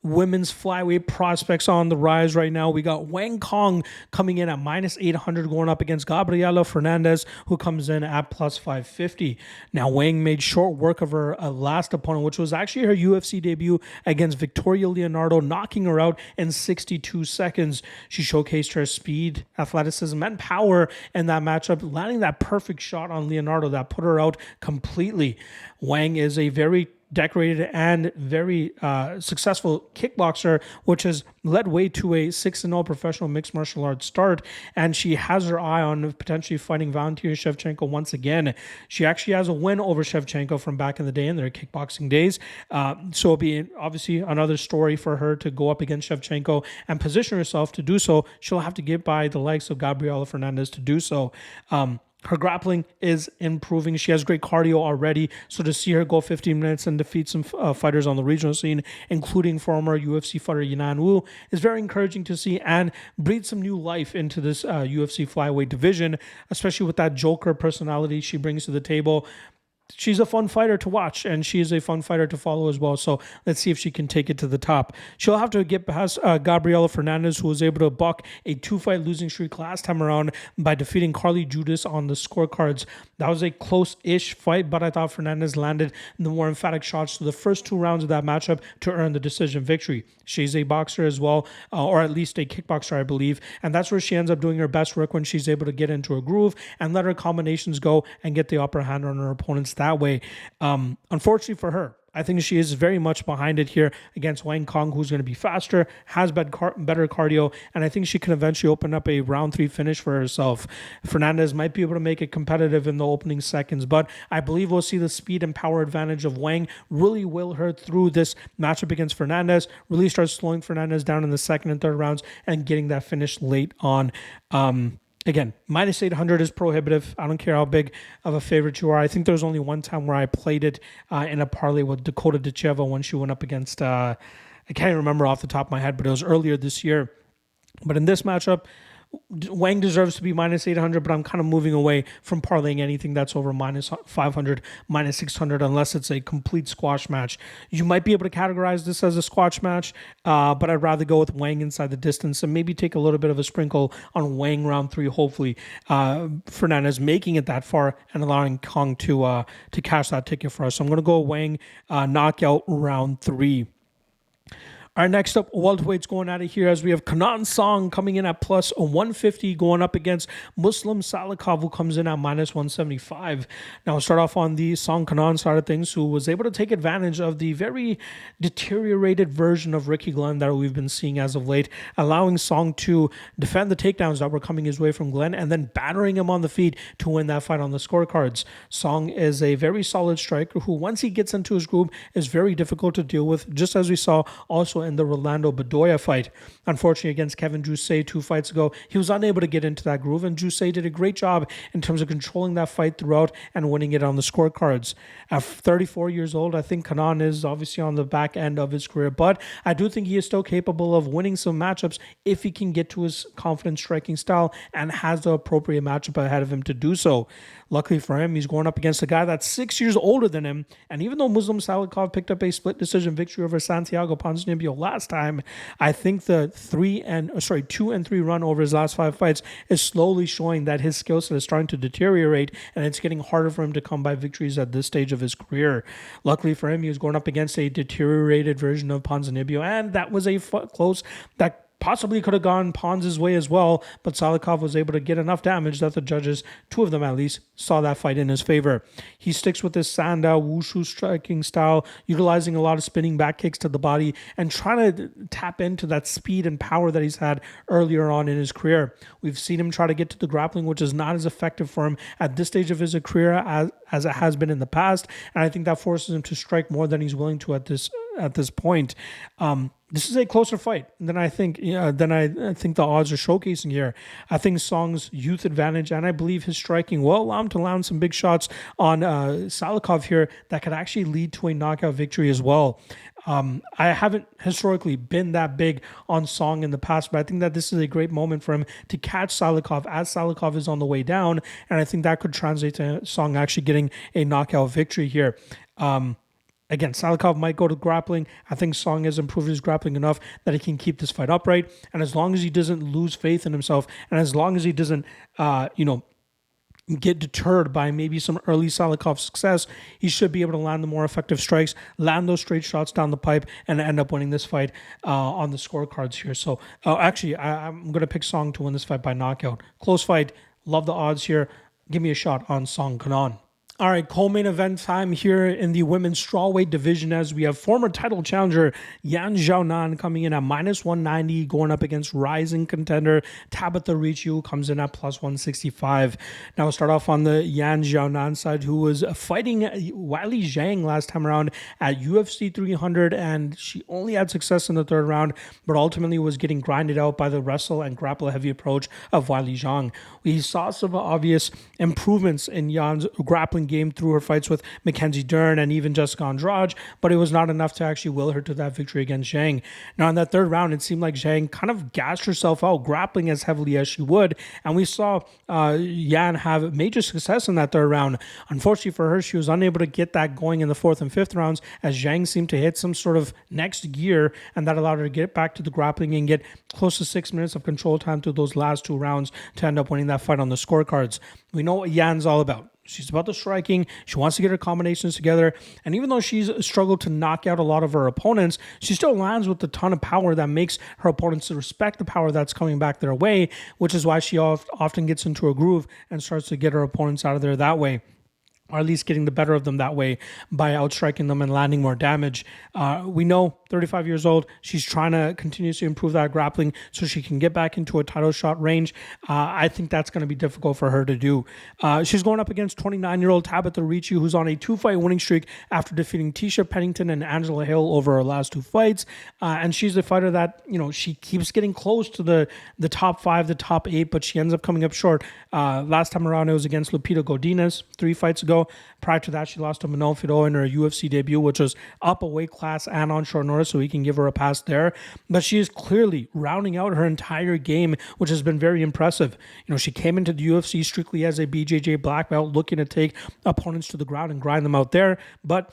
women's flyweight prospects on the rise right now. We got Wang Cong coming in at minus 800 going up against Gabriela Fernandes, who comes in at plus 550. Now, Wang made short work of her last opponent, which was actually her UFC debut against Victoria Leonardo, knocking her out in 62 seconds. She showcased her speed, athleticism, and power in that matchup, landing that perfect shot on Leonardo that put her out completely. Wang is a very decorated and very successful kickboxer, which has led way to a 6-0 professional mixed martial arts start. And she has her eye on potentially fighting Valentina Shevchenko once again. She actually has a win over Shevchenko from back in the day in their kickboxing days. So it'll be obviously another story for her to go up against Shevchenko and position herself to do so. She'll have to get by the likes of Gabriela Fernandes to do so. Her grappling is improving. She has great cardio already. So to see her go 15 minutes and defeat some fighters on the regional scene, including former UFC fighter Yanan Wu, is very encouraging to see and breathe some new life into this UFC flyweight division, especially with that Joker personality she brings to the table. She's a fun fighter to watch, and she is a fun fighter to follow as well. So let's see if she can take it to the top. She'll have to get past Gabriela Fernandes, who was able to buck a 2-fight losing streak last time around by defeating Carly Judas on the scorecards. That was a close-ish fight, but I thought Fernandes landed the more emphatic shots to the first 2 rounds of that matchup to earn the decision victory. She's a boxer as well, or at least a kickboxer, I believe, and that's where she ends up doing her best work when she's able to get into a groove and let her combinations go and get the upper hand on her opponents that way. Unfortunately for her, I think she is very much behind it here against Wang Cong, who's going to be faster, has better cardio, and I think she can eventually open up a round 3 finish for herself. Fernandes might be able to make it competitive in the opening seconds, but I believe we'll see the speed and power advantage of Wang really will her through this matchup against Fernandes, really start slowing Fernandes down in the second and third rounds and getting that finish late on. Again, minus 800 is prohibitive. I don't care how big of a favorite you are. I think there was only one time where I played it in a parlay with Dakota Dacheva when she went up against, I can't even remember off the top of my head, but it was earlier this year. But in this matchup, Wang deserves to be minus 800, but I'm kind of moving away from parlaying anything that's over minus 500, minus 600, unless it's a complete squash match. You might be able to categorize this as a squash match, but I'd rather go with Wang inside the distance and maybe take a little bit of a sprinkle on Wang round 3, hopefully. Fernandes making it that far and allowing Cong to cash that ticket for us. So I'm going to go Wang knockout round 3. Our next up, welterweights going at it here as we have Kenan Song coming in at plus 150 going up against Muslim Salikhov, who comes in at minus 175. Now, we'll start off on the Song Kenan side of things, who was able to take advantage of the very deteriorated version of Ricky Glenn that we've been seeing as of late, allowing Song to defend the takedowns that were coming his way from Glenn and then battering him on the feet to win that fight on the scorecards. Song is a very solid striker who, once he gets into his groove, is very difficult to deal with, just as we saw also in the Rolando Bedoya fight. Unfortunately, against Kevin Jousset 2 fights ago, he was unable to get into that groove, and Jousset did a great job in terms of controlling that fight throughout and winning it on the scorecards. At 34 years old, I think Kenan is obviously on the back end of his career, but I do think he is still capable of winning some matchups if he can get to his confident striking style and has the appropriate matchup ahead of him to do so. Luckily for him, he's going up against a guy that's 6 years older than him, and even though Muslim Salikhov picked up a split decision victory over Santiago Ponzinibbio last time, I think the 2 and 3 run over his last 5 fights is slowly showing that his skill set is starting to deteriorate, and it's getting harder for him to come by victories at this stage of his career. Luckily for him, he was going up against a deteriorated version of Ponzinibbio, and that was a close that possibly could have gone Pons' way as well, but Salikhov was able to get enough damage that the judges, 2 of them at least, saw that fight in his favor. He sticks with his Sandow Wushu striking style, utilizing a lot of spinning back kicks to the body and trying to tap into that speed and power that he's had earlier on in his career. We've seen him try to get to the grappling, which is not as effective for him at this stage of his career as it has been in the past, and I think that forces him to strike more than he's willing to at this point. This is a closer fight than I think the odds are showcasing here. I think Song's youth advantage, and I believe his striking will allow him to land some big shots on Salikhov here that could actually lead to a knockout victory as well. I haven't historically been that big on Song in the past, but I think that this is a great moment for him to catch Salikhov as Salikhov is on the way down, and I think that could translate to Song actually getting a knockout victory here. Again, Salikhov might go to grappling. I think Song has improved his grappling enough that he can keep this fight upright. And as long as he doesn't lose faith in himself, and as long as he doesn't, get deterred by maybe some early Salikhov success, he should be able to land the more effective strikes, land those straight shots down the pipe, and end up winning this fight on the scorecards here. So, I'm going to pick Song to win this fight by knockout. Close fight. Love the odds here. Give me a shot on Song Kenan. All right, co-main event time here in the women's strawweight division as we have former title challenger Yan Xiaonan coming in at minus 190, going up against rising contender Tabitha Ricci, who comes in at plus 165. Now we'll start off on the Yan Xiaonan side, who was fighting Weili Zhang last time around at UFC 300, and she only had success in the third round, but ultimately was getting grinded out by the wrestle and grapple heavy approach of Weili Zhang. We saw some obvious improvements in Yan's grappling game through her fights with Mackenzie Dern and even Jessica Andrade, but it was not enough to actually will her to that victory against Zhang. Now in that third round, it seemed like Zhang kind of gassed herself out, grappling as heavily as she would, and we saw Yan have major success in that third round. Unfortunately for her, she was unable to get that going in the fourth and fifth rounds as Zhang seemed to hit some sort of next gear, and that allowed her to get back to the grappling and get close to 6 minutes of control time through those last two rounds to end up winning that fight on the scorecards. We know what Yan's all about. She's about the striking. She wants to get her combinations together. And even though she's struggled to knock out a lot of her opponents, she still lands with a ton of power that makes her opponents respect the power that's coming back their way, which is why she often gets into a groove and starts to get her opponents out of there that way, or at least getting the better of them that way by outstriking them and landing more damage. We know 35 years old, she's trying to continuously improve that grappling so she can get back into a title shot range. I think that's going to be difficult for her to do. She's going up against 29-year-old Tabitha Ricci, who's on a 2-fight winning streak after defeating Tisha Pennington and Angela Hill over her last 2 fights. And she's a fighter that, she keeps getting close to the top 5, the top 8, but she ends up coming up short. Last time around, it was against Lupita Godinez 3 fights ago. Prior to that, she lost to Manon Fido in her UFC debut, which was up a weight class and on short notice, so we can give her a pass there. But she is clearly rounding out her entire game, which has been very impressive. She came into the UFC strictly as a BJJ black belt, looking to take opponents to the ground and grind them out there, but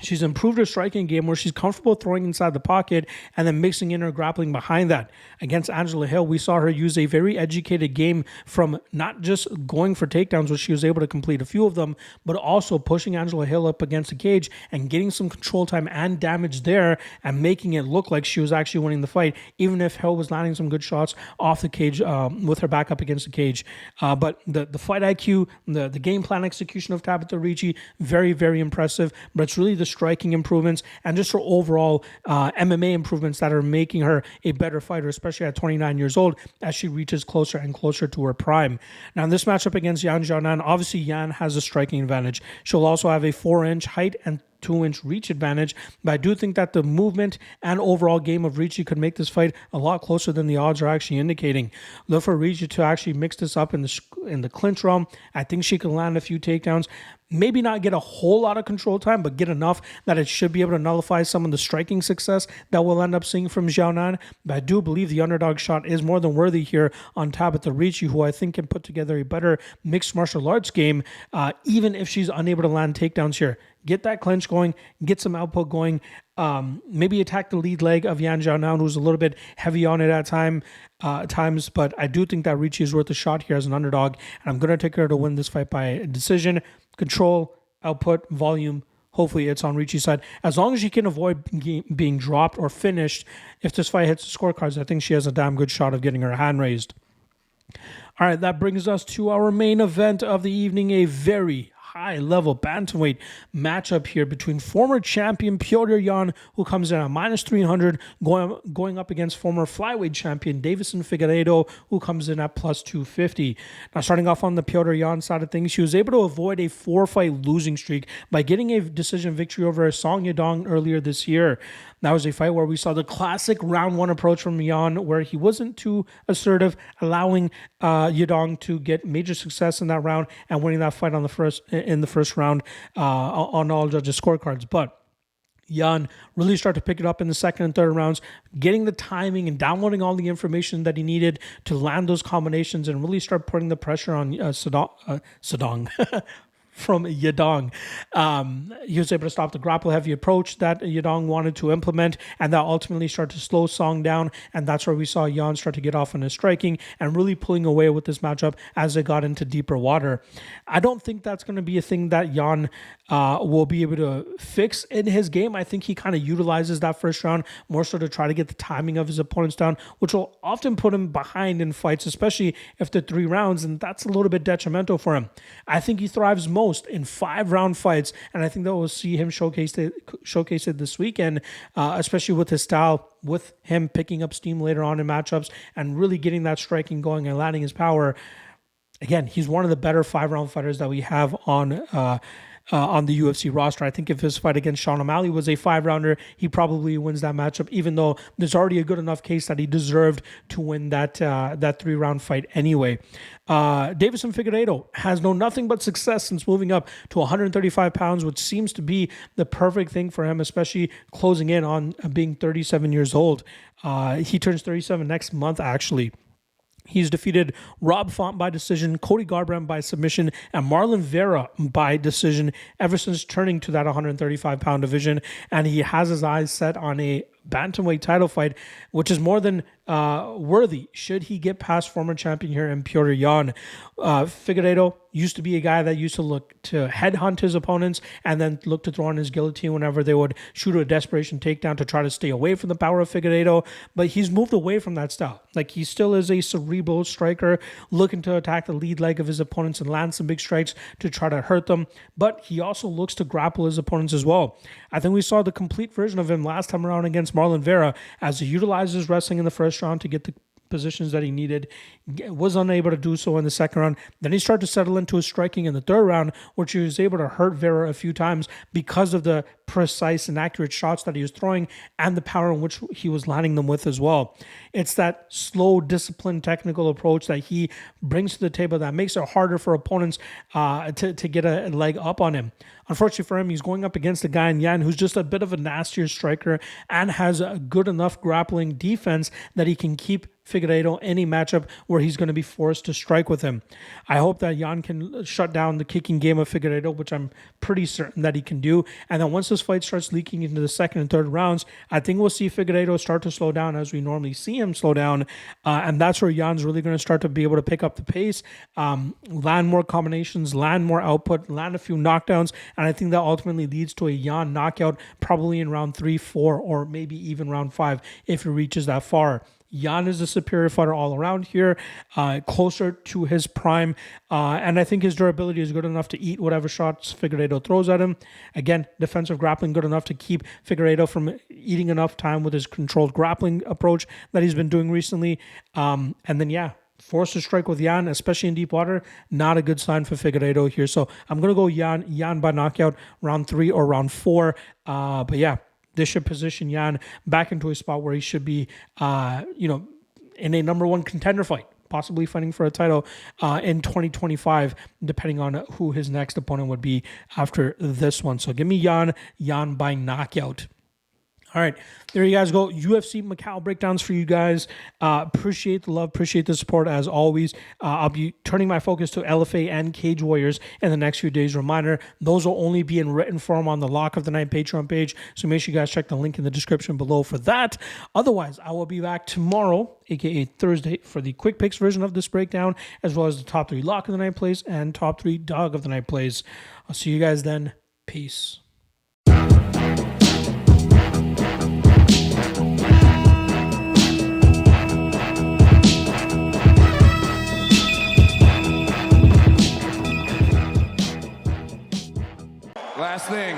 she's improved her striking game where she's comfortable throwing inside the pocket and then mixing in her grappling behind that. Against Angela Hill, we saw her use a very educated game from not just going for takedowns, which she was able to complete a few of them, but also pushing Angela Hill up against the cage and getting some control time and damage there and making it look like she was actually winning the fight, even if Hill was landing some good shots off the cage with her back up against the cage. But the fight IQ, the game plan execution of Tabitha Ricci, very, very impressive, but it's really the striking improvements and just her overall MMA improvements that are making her a better fighter, especially at 29 years old, as she reaches closer and closer to her prime. Now, in this matchup against Yan Xiaonan, obviously Yan has a striking advantage. She'll also have a 4-inch height and 2-inch reach advantage, but I do think that the movement and overall game of Ricci could make this fight a lot closer than the odds are actually indicating. Look for Ricci to actually mix this up in the clinch realm. I think she can land a few takedowns, maybe not get a whole lot of control time, but get enough that it should be able to nullify some of the striking success that we'll end up seeing from Xiaonan. But I do believe the underdog shot is more than worthy here on Tabitha Ricci, who I think can put together a better mixed martial arts game, even if she's unable to land takedowns here. Get that clinch going, get some output going, maybe attack the lead leg of Yan Xiaonan, who's a little bit heavy on it at times, but I do think that Ricci is worth a shot here as an underdog, and I'm going to take her to win this fight by decision. Control, output, volume. Hopefully it's on Ricci's side. As long as she can avoid being dropped or finished, if this fight hits the scorecards, I think she has a damn good shot of getting her hand raised. All right, that brings us to our main event of the evening, a very high-level bantamweight matchup here between former champion Piotr Yan, who comes in at minus 300, going up against former flyweight champion Davison Figueiredo, who comes in at plus 250. Now, starting off on the Piotr Yan side of things, she was able to avoid a 4-fight losing streak by getting a decision victory over Song Yadong earlier this year. That was a fight where we saw the classic round 1 approach from Yan, where he wasn't too assertive, allowing Yadong to get major success in that round and winning that fight in the first round on all judges' scorecards. But Yan really started to pick it up in the second and third rounds, getting the timing and downloading all the information that he needed to land those combinations and really start putting the pressure on Sadong. From Yadong. He was able to stop the grapple-heavy approach that Yadong wanted to implement, and that ultimately started to slow Song down, and that's where we saw Yan start to get off on his striking and really pulling away with this matchup as they got into deeper water. I don't think that's going to be a thing that Yan will be able to fix in his game. I think he kind of utilizes that first round more so to try to get the timing of his opponents down, which will often put him behind in fights, especially if they're 3 rounds, and that's a little bit detrimental for him. I think he thrives most most in 5-round fights, and I think that we'll see him showcase it this weekend, especially with his style, with him picking up steam later on in matchups and really getting that striking going and landing his power. Again, he's one of the better 5-round fighters that we have on the UFC roster. I think if his fight against Sean O'Malley was a 5-rounder, he probably wins that matchup, even though there's already a good enough case that he deserved to win that 3-round fight anyway. Deiveson Figueiredo has known nothing but success since moving up to 135 pounds, which seems to be the perfect thing for him, especially closing in on being 37 years old. He turns 37 next month, actually. He's defeated Rob Font by decision, Cody Garbrandt by submission, and Marlon Vera by decision ever since turning to that 135-pound division. And he has his eyes set on a bantamweight title fight, which is more than worthy should he get past former champion here in Petr Yan. Figueiredo used to be a guy that used to look to headhunt his opponents and then look to throw on his guillotine whenever they would shoot a desperation takedown to try to stay away from the power of Figueiredo. But he's moved away from that style. Like, he still is a cerebral striker looking to attack the lead leg of his opponents and land some big strikes to try to hurt them. But he also looks to grapple his opponents as well. I think we saw the complete version of him last time around against Marlon Vera, as he utilized his wrestling in the first round to get the positions that he needed, was unable to do so in the second round. Then he started to settle into his striking in the third round, which he was able to hurt Vera a few times because of the precise and accurate shots that he was throwing and the power in which he was landing them with as well. It's that slow, disciplined, technical approach that he brings to the table that makes it harder for opponents to get a leg up on him. Unfortunately for him, he's going up against a guy in Yan who's just a bit of a nastier striker and has a good enough grappling defense that he can keep Figueiredo any matchup where he's going to be forced to strike with him. I hope that Yan can shut down the kicking game of Figueiredo, which I'm pretty certain that he can do. And then once this fight starts leaking into the second and third rounds, I think we'll see Figueiredo start to slow down as we normally see him slow down. And that's where Yan's really going to start to be able to pick up the pace, land more combinations, land more output, land a few knockdowns. And I think that ultimately leads to a Yan knockout, probably in round 3, 4, or maybe even round 5 if it reaches that far. Yan is a superior fighter all around here, closer to his prime, and I think his durability is good enough to eat whatever shots Figueiredo throws at him. Again, defensive grappling good enough to keep Figueiredo from eating enough time with his controlled grappling approach that he's been doing recently. And then, forced to strike with Yan, especially in deep water, not a good sign for Figueiredo here. So I'm going to go Yan by knockout, round 3 or round 4. But yeah, this should position Yan back into a spot where he should be, in a number 1 contender fight, possibly fighting for a title in 2025, depending on who his next opponent would be after this one. So give me Yan by knockout. All right, there you guys go. UFC Macau breakdowns for you guys. Appreciate the love, appreciate the support as always. I'll be turning my focus to LFA and Cage Warriors in the next few days. Reminder, those will only be in written form on the Lock of the Night Patreon page, so make sure you guys check the link in the description below for that. Otherwise, I will be back tomorrow, aka Thursday, for the quick picks version of this breakdown, as well as the top 3 Lock of the Night plays and top 3 Dog of the Night plays. I'll see you guys then. Peace. Last thing.